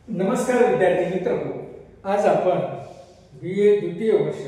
नमस्कार विद्यार्थी मित्रहो, आज आपण BA द्वितीय वर्ष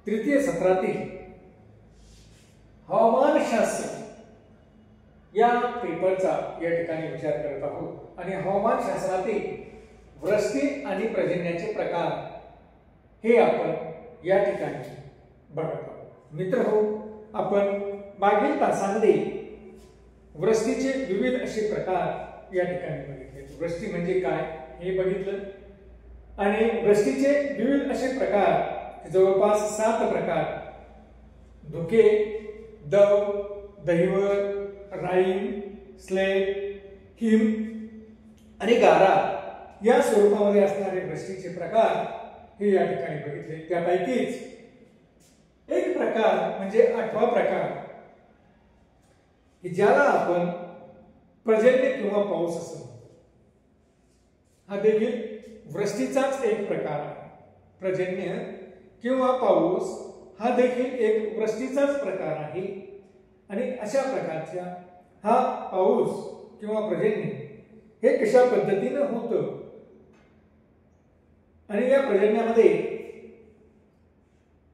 तृतीय सत्रातील हवामानशास्त्र या पेपरचा या ठिकाणी विचार करत आहोत आणि हवामानशास्त्रातील वृष्टी आणि पर्जन्याचे प्रकार हे आपण या ठिकाणी बघत आहोत। मित्रहो, आपण मागील तासामध्ये वृष्टीचे विविध असे प्रकार या ठिकाणी बघितले। वृष्टी म्हणजे काय हे बघितलं आणि वृष्टीचे विविध असे प्रकार जवळपास 7 प्रकार धुके, दव, दहिवर, राईन, स्लेट, हिम आणि गारा या स्वरूपामध्ये असणारे वृष्टीचे प्रकार हे या ठिकाणी बघितले। त्यापैकीच एक प्रकार म्हणजे 8वा प्रकार ज्याला आपण पर्जन्य किंवा पाऊस असं म्हणतो। हा देखील वृष्टीचाच एक प्रकार आहे। पर्जन्य किंवा पाऊस हा देखील एक वृष्टीचाच प्रकार आहे आणि अशा प्रकारच्या हा पाऊस किंवा पर्जन्य हे कशा पद्धतीने होतं आणि या पर्जन्यामध्ये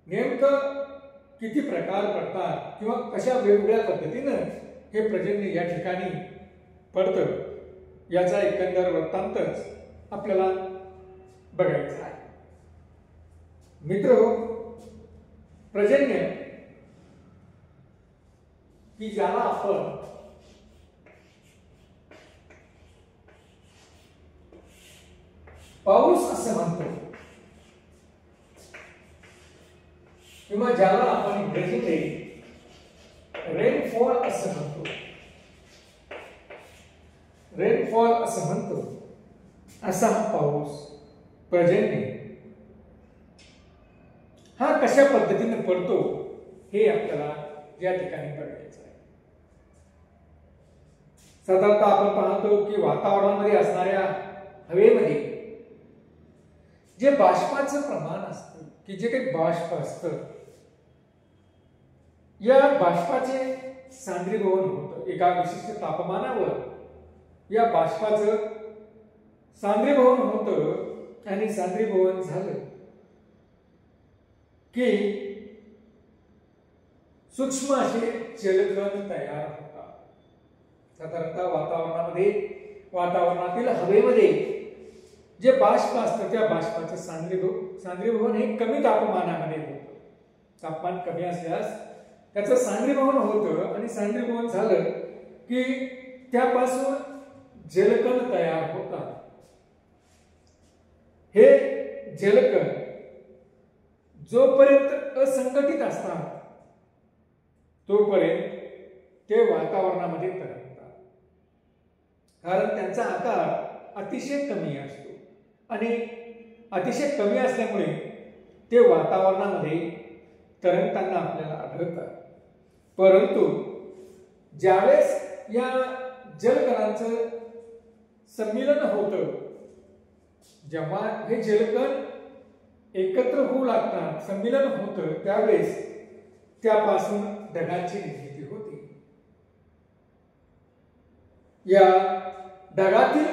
नेमकं किती प्रकार पडतात किंवा कशा वेगवेगळ्या पद्धतीने हे पर्जन्य या ठिकाणी पडतं याचा एकंदर वृत्तांतच आपल्याला बघायचा आहे। मित्रहो, पर्जन्य की ज्याला आपण पाऊस असं म्हणतो किंवा ज्याला आपण इंग्रजीमध्ये रेनफॉल असं म्हणतो, रेनफॉल असं म्हणतो, असा हा पाऊस पर्जन्य हा कशा पद्धतीने पडतो हे आपल्याला या ठिकाणी बघायचं आहे। साधारणतः आपण पाहतो की वातावरणामध्ये असणाऱ्या हवेमध्ये जे बाष्पाचं प्रमाण असतं की जे काही बाष्प असतं या बाष्पाचे सांद्रीभवन होतं। एका विशिष्ट तापमानावर या बाष्पाचं सांद्रीभवन होतं आणि सांद्रीभवन झालं की सूक्ष्म असे जलकण तयार होतात। साधारणतः वातावरणातील हवेमध्ये जे बाष्प असतं त्या बाष्पाचं सांद्रीभवन हे कमी तापमानामध्ये होतं। तापमान कमी असल्यास त्याचं सांद्रीभवन होतं आणि सांद्रीभवन झालं की त्यापासून जलकण तयार होतात। हे जलकण जोपर्यंत असंघटित असतात तोपर्यंत ते वातावरणामध्ये तरंगतात, कारण त्यांचा आकार अतिशय कमी असतो आणि अतिशय कमी असल्यामुळे ते वातावरणामध्ये तरंगताना आपल्याला आढळतात। परंतु ज्यावेळेस या जलकणांचं संमिलन होतं, जेव्हा हे जलकण एकत्र होऊ लागतात, संमिलन होतं, त्यावेळेस त्यापासून ढगांची निर्मिती होते। या ढगातील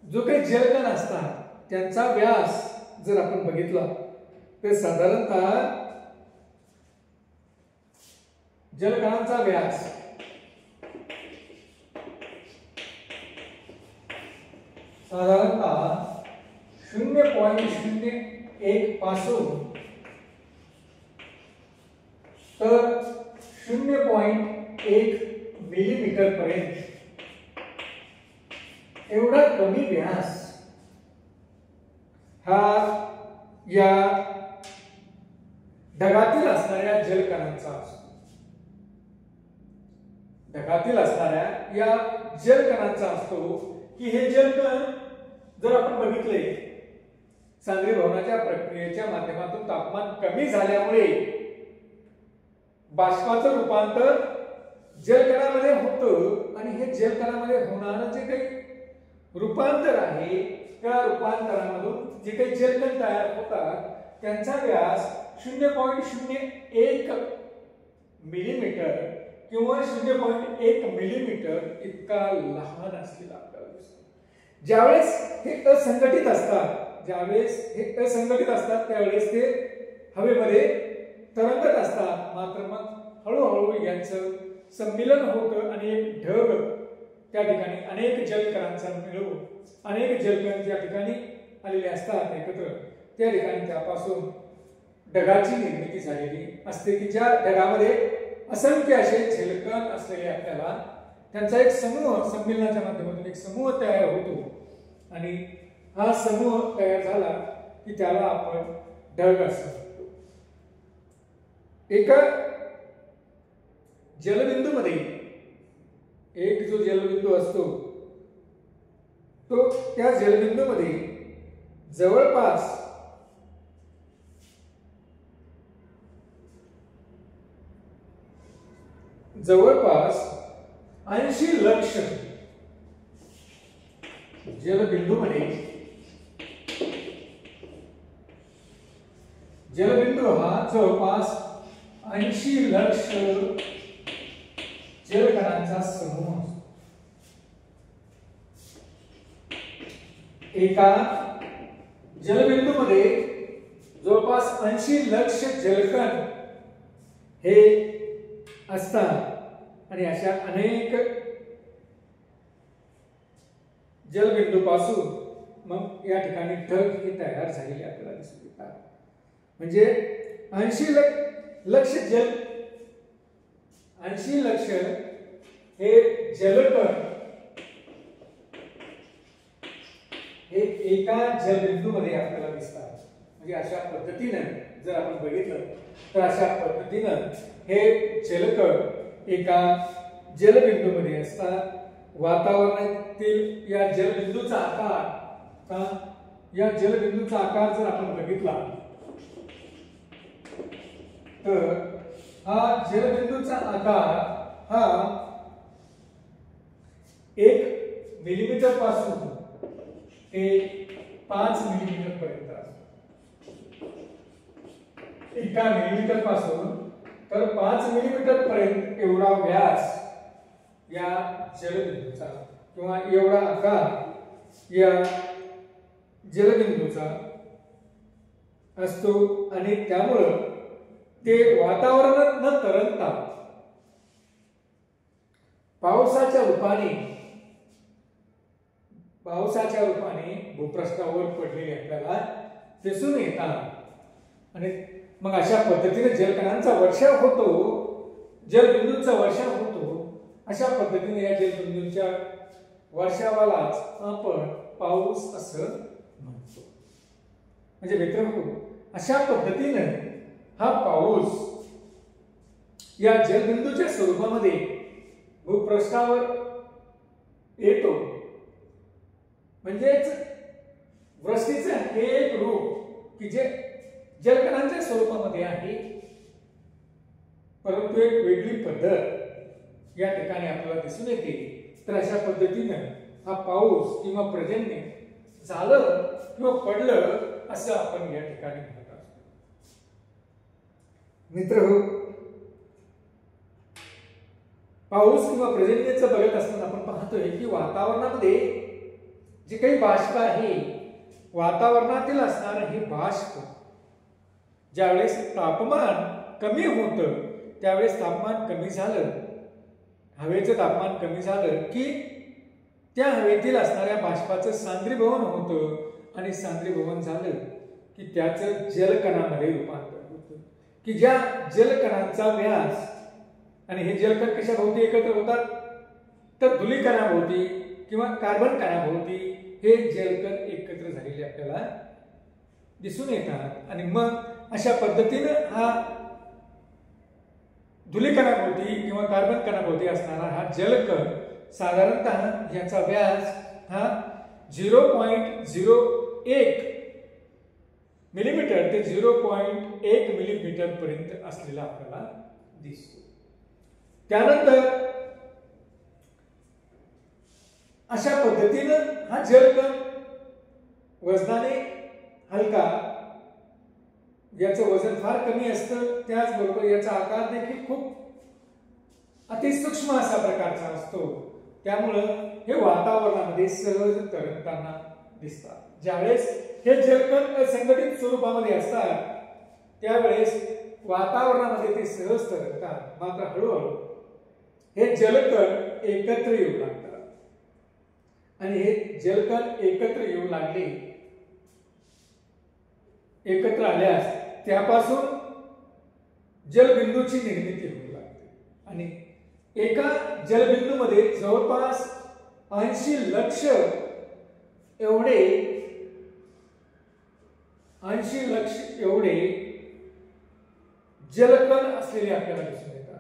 जो काही जलकण असतात त्यांचा व्यास जर आपण बघितला तर साधारणतः जलकणांचा व्यास साधारणतः 0.01 पासून तर 0.1 मिलीमीटर पर्यंत एवढा कमी व्यास हा या ढगातील असणाऱ्या जलकणांचा असतो। ढगातील असणाऱ्या या जलकणांचा असतो की हे जलकण जर आपण बघितले सांद्रीभवनाच्या प्रक्रियेच्या माध्यमातून तापमान कमी झाल्यामुळे बाष्पाचं रूपांतर जलकणामध्ये होतं आणि हे जलकणामध्ये होणारं जे काही रूपांतर आहे त्या रूपांतरामधून जे काही जलकण तयार होतात त्यांचा व्यास 0.01 मिलीमीटर किंवा 0.1 मिलीमीटर इतका लहान असलेला आपल्याला दिसतो। ज्यावेळेस हे असंघटित असतात, त्यावेळेस ते हवेमध्ये तरंगत असतात. मात्र मग हळूहळू यांचं संमिलन होतं आणि एक ढग त्या ठिकाणी अनेक जलकणांचा मिळून अनेक जलकण त्या ठिकाणी आलेले असतात एकत्र. त्या ठिकाणी त्यापासून ढगाची निर्मिती झालेली असते की ज्या ढगामध्ये असंख्य असे जलकण असलेले आपल्याला त्यांचा एक समूह संमिलनाच्या माध्यमातून एक समूह तयार होतो आणि हा समूह तयार झाला की त्याला आपण ढग असं म्हणतो. एका जलबिंदूमध्ये एक जो जलबिंदू असतो तो त्या जलबिंदूमध्ये जवळपास जवळपास 80 लक्ष जलबिंदू हा जवळपास 80 लक्ष जलकणांचा समूह असतो. एका जलबिंदूमध्ये जवळपास 80 लक्ष जलकण हे असतात आणि अशा अनेक जलबिंदूपासून मग या ठिकाणी ढग हे तयार झालेले आपल्याला दिसून येतात. म्हणजे 80 लक्ष हे जलकण हे एका जलबिंदूमध्ये आपल्याला दिसतात. म्हणजे अशा पद्धतीने जर आपण बघितलं तर अशा पद्धतीनं हे जलकण एका जलबिंदूमध्ये असतात. वातावरणातील या जलबिंदूचा आकार जर आपण बघितला तर हा जलबिंदूचा आकार हा 1 मिलीमीटर पासून ते 5 मिलीमीटर पर्यंत असतो. 1 मिलीमीटर पासून तर 5 मिलीमीटर पर्यंत एवढा व्यास या जलबिंदूचा किंवा एवढा आकार या जलबिंदूचा असतो आणि त्यामुळे ते वातावरणात न तरंगता पावसाच्या रूपाने भूपृष्ठावर पडलेले आपल्याला दिसून येतात. आणि मग अशा पद्धतीने जलकणांचा वर्षाव होतो, जलबिंदूंचा वर्षाव होतो. अशा पद्धतीने या जलबिंदूंच्या वर्षावालाच आपण पाऊस असं म्हणतो. म्हणजे मित्रांनो, अशा पद्धतीने हा पाऊस या जलबिंदूच्या स्वरूपामध्ये भूपृष्ठावर येतो. म्हणजेच वृष्टीचे हे एक रूप की जे जलकणांच्या स्वरूपामध्ये आहे, परंतु एक वेगळी पद्धत या ठिकाणी आपल्याला दिसून येते. तर अशा पद्धतीने हा पाऊस किंवा पर्जन्य झालं किंवा पडलं असं आपण या ठिकाणी म्हणत असतो. मित्रहो, पाऊस किंवा पर्जन्याचं बघत असताना आपण पाहतोय की वातावरणामध्ये जे काही बाष्प आहे, वातावरणातील असणारं हे बाष्प ज्यावेळेस तापमान कमी होतं त्यावेळेस तापमान कमी झालं, हवेचं तापमान कमी झालं की त्या हवेतील असणाऱ्या बाष्पाचं सांद्रीभवन होतं आणि सांद्रीभवन झालं की त्याचं जलकणामध्ये रूपांतर होतं. की ज्या जलकणांचा व्यास आणि हे जलकण कशाभोवती एकत्र होतात तर धुलीकणाभोवती किंवा कार्बन कणाभोवती हे जलकण एकत्र झालेले आपल्याला दिसून येतात. आणि मग अशा पद्धतीने हा धुलीकणाभोवती किंवा कार्बन कणाभोवती असणारा हा जलकण साधारणतः याचा व्यास हा 0.01 मिलीमीटर ते 0.1 मिलीमीटर पर्यंत असलेला आपल्याला दिसतो. त्यानंतर अशा पद्धतीनं हा जलकण वजनाने हलका, याचं वजन फार कमी असतं, त्याचबरोबर याचा आकार देखील खूप अतिसूक्ष्म अशा प्रकारचा असतो. त्यामुळं हे वातावरणामध्ये सहज तरंगताना दिसतात। ज्यावेळेस हे जलकण असंघटित स्वरूपामध्ये असतात त्यावेळेस वातावरणामध्ये ते सहज तरंगतात, मात्र हळूहळू हे जलकण एकत्र येऊ लागतात आणि हे जलकण एकत्र येऊ लागले, एकत्र आल्यास त्यापासून जलबिंदूची निर्मिती होऊ लागते आणि एका जलबिंदूमध्ये जवळपास 80 लक्ष एवढे जलकण असलेले आपल्याला दिसून येतात।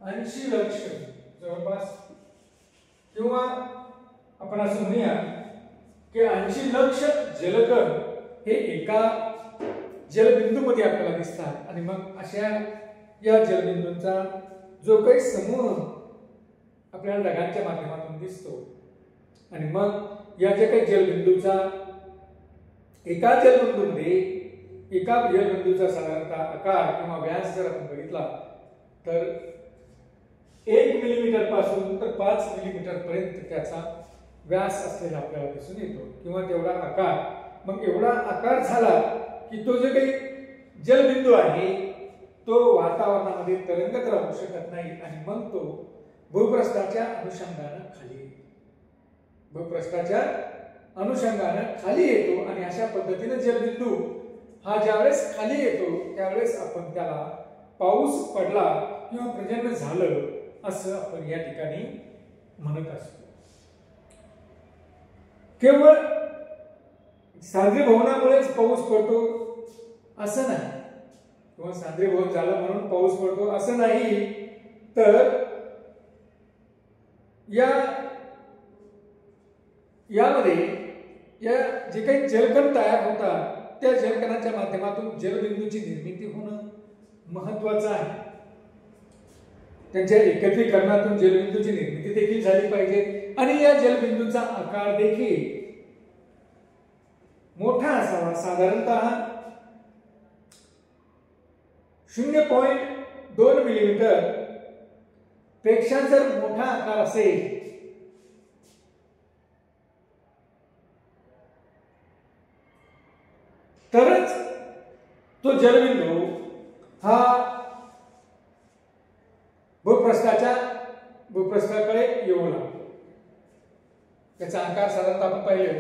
80 लक्ष जवळपास, किंवा आपण असं म्हणूया की 80 लक्ष जलकण हे एका जलबिंदूमध्ये आपल्याला दिसतात आणि मग अशा या जलबिंदूंचा जो काही समूह आपल्याला ढगांच्या माध्यमातून दिसतो आणि मग या ज्या काही जलबिंदूचा एका जलबिंदूचा साधारणतः आकार किंवा व्यास जर आपण बघितला तर 1 मिलीमीटर पासून तर 5 मिलीमीटर पर्यंत त्याचा व्यास असलेला आपल्याला दिसून येतो किंवा तेवढा आकार। मग एवढा आकार झाला की तो जो काही जलबिंदू आहे तो वातावरणामध्ये तरंगत राहू शकत नाही आणि मग तो भूपृष्ठाच्या अनुषंगाने खाली येतो आणि अशा पद्धतीने जलबिंदू हा ज्यावेळेस खाली येतो त्यावेळेस आपण त्याला पाऊस पडला किंवा पर्जन्य झालं असं आपण या ठिकाणी म्हणत असतो। केवळ सांद्रीभवनामुळेच पाऊस पडतो असं नाही, किंवा सांद्रीभवन झालं म्हणून पाऊस पडतो असं नाही, तर यामध्ये या जे काही जलकण तयार होतात त्या जलकणाच्या माध्यमातून जलबिंदूची निर्मिती होणं महत्वाचं आहे। त्यांच्या एकत्रीकरणातून जलबिंदूची निर्मिती देखील झाली पाहिजे आणि या जलबिंदूचा आकार देखील मोठा असावा, साधारणतः 0.2 मिलीमीटर पेक्षा जर मोठा आकार असेल तरच तो जलबिंदू हा भूपृष्ठाकडे येऊ लागतो। त्याचा आकार साधारणतः आपण पाहिलं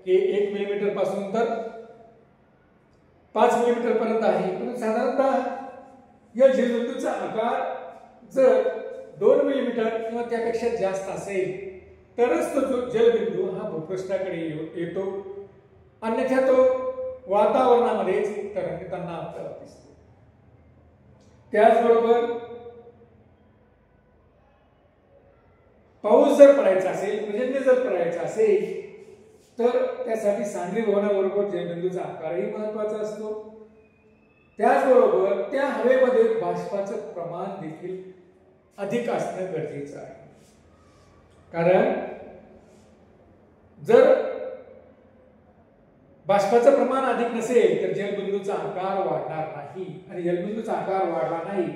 की 1 मिलीमीटर पासून तर 5 मिलीमीटर पर्यंत आहे, पण साधारणतः या जलबिंदूचा आकार जर 2 मिलीमीटर किंवा त्यापेक्षा जास्त असेल तरच तो जलबिंदू हा भूपृष्ठाकडे येतो, अन्यथा तो वातावरणामध्ये तरंगताना आपल्याला दिसतो। त्याचबरोबर पाऊस जर पडायचा असेल, पर्जन्य जर पडायचा असेल तर त्यासाठी सांद्रीभवनाबरोबर जलबिंदूचा आकारही महत्वाचा असतो। त्याचबरोबर त्या हवेमध्ये बाष्पाचं प्रमाण देखील अधिक असणं गरजेचं आहे, कारण जर बाष्पाचं प्रमाण अधिक नसेल तर जलबिंदूचा आकार वाढणार नाही आणि जलबिंदूचा आकार वाढला नाही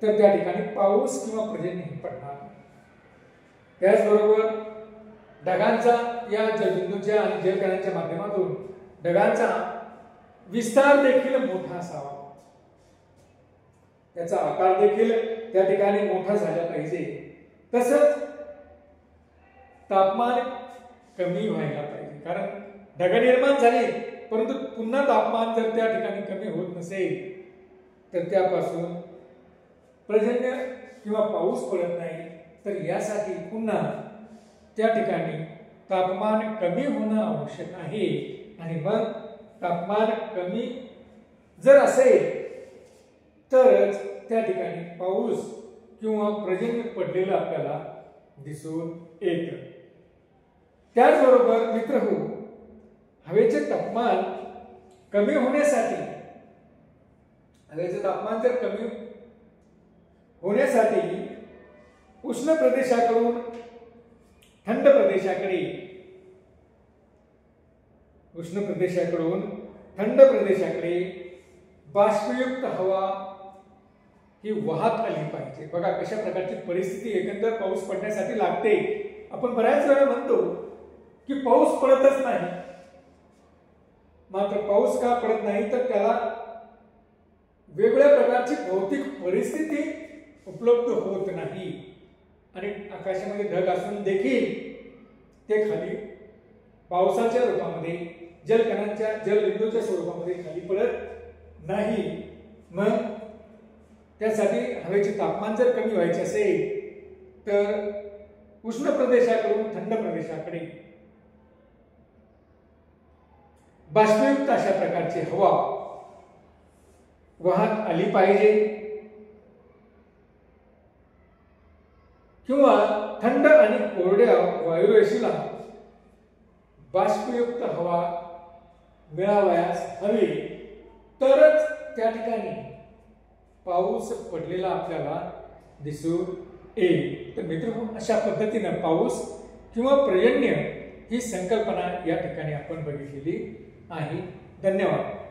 तर त्या ठिकाणी पाऊस किंवा पर्जन्य पडणार नाही। त्याचबरोबर ढगांचा या जलबिंदूच्या आणि जलकणांच्या माध्यमातून ढगांचा विस्तार देखील मोठा असावा, त्याचा आकार देखील त्या ठिकाणी मोठा झाला पाहिजे। तसंच तापमान कमी व्हायला पाहिजे, कारण ढग निर्माण झाली परंतु पुन्हा तापमान जर त्या ठिकाणी कमी होत नसेल तर त्यापासून पर्जन्य किंवा पाऊस पडत नाही। तर यासाठी पुन्हा त्या ठिकाणी तापमान कमी होणं आवश्यक आहे आणि मग तापमान कमी जर असेल तरच त्या ठिकाणी पाऊस किंवा पर्जन्य पडलेलं आपल्याला दिसून येतं। त्याचबरोबर मित्रहो, हवेचे तापमान कमी होण्यासाठी, हवेचे तापमान जर कमी होण्यासाठी उष्ण प्रदेशाकडून थंड प्रदेशाकडे बाष्पयुक्त हवा ही वाहत आली पाहिजे। बघा कशा प्रकारची परिस्थिती एकंदर पाऊस पडण्यासाठी लागते आपण बऱ्याच वेळा म्हणतो की पाऊस पडतच नाही. मात्र पाऊस का पडत नाही तर त्याला वेगळ्या प्रकारची भौतिक परिस्थिती उपलब्ध होत नाही आणि आकाशामध्ये ढग असून देखील ते खाली पावसाच्या रूपामध्ये जलकणांच्या जलबिंदूच्या स्वरूपामध्ये खाली पडत नाही. मग त्यासाठी हवेचे तापमान जर कमी व्हायचे असेल तर उष्ण प्रदेशाकडून थंड प्रदेशाकडे बाष्पयुक्त अशा प्रकारची हवा वाहत आली पाहिजे किंवा थंड आणि कोरड्या वायुरेषेला बाष्पयुक्त हवा मिळावयास हवी, तरच त्या ठिकाणी पाऊस पडलेला आपल्याला दिसून येईल. तर मित्रांनो, अशा पद्धतीने पाऊस किंवा पर्जन्य ही संकल्पना या ठिकाणी आपण बघितलेली आहे. धन्यवाद.